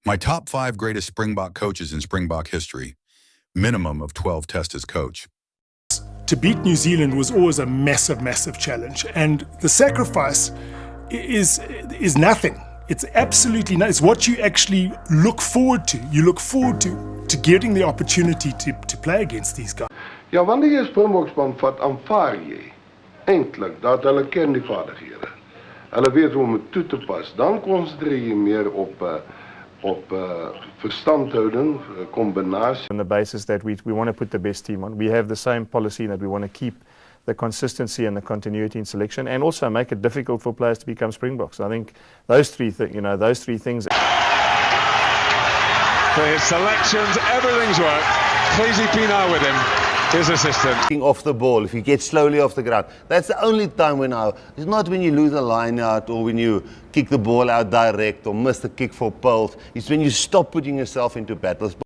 My top 5 greatest Springbok coaches in Springbok history. Minimum of 12 tests as coach. To beat New Zealand was always a massive, massive challenge. And the sacrifice is nothing. It's absolutely nothing. It's what you actually look forward to. You look forward to getting the opportunity to play against these guys. Ja, wanneer je Springbokspan vat, aanvaar jy eintlik dat hulle ken die vaardighede. Hulle weet hoe om dit toe te pas. Dan konsentreer jy meer op verstandhouding, combinatie. On the basis that we want to put the best team on. We have the same policy that we want to keep the consistency and the continuity in selection, and also make it difficult for players to become Springboks. I think those three things. For his selections, everything's worked. Crazy Pienaar with him, his assistant. Off the ball, if you get slowly off the ground, that's the only time when it's not when you lose a line out or when you kick the ball out direct or miss the kick for poles. It's when you stop putting yourself into battles.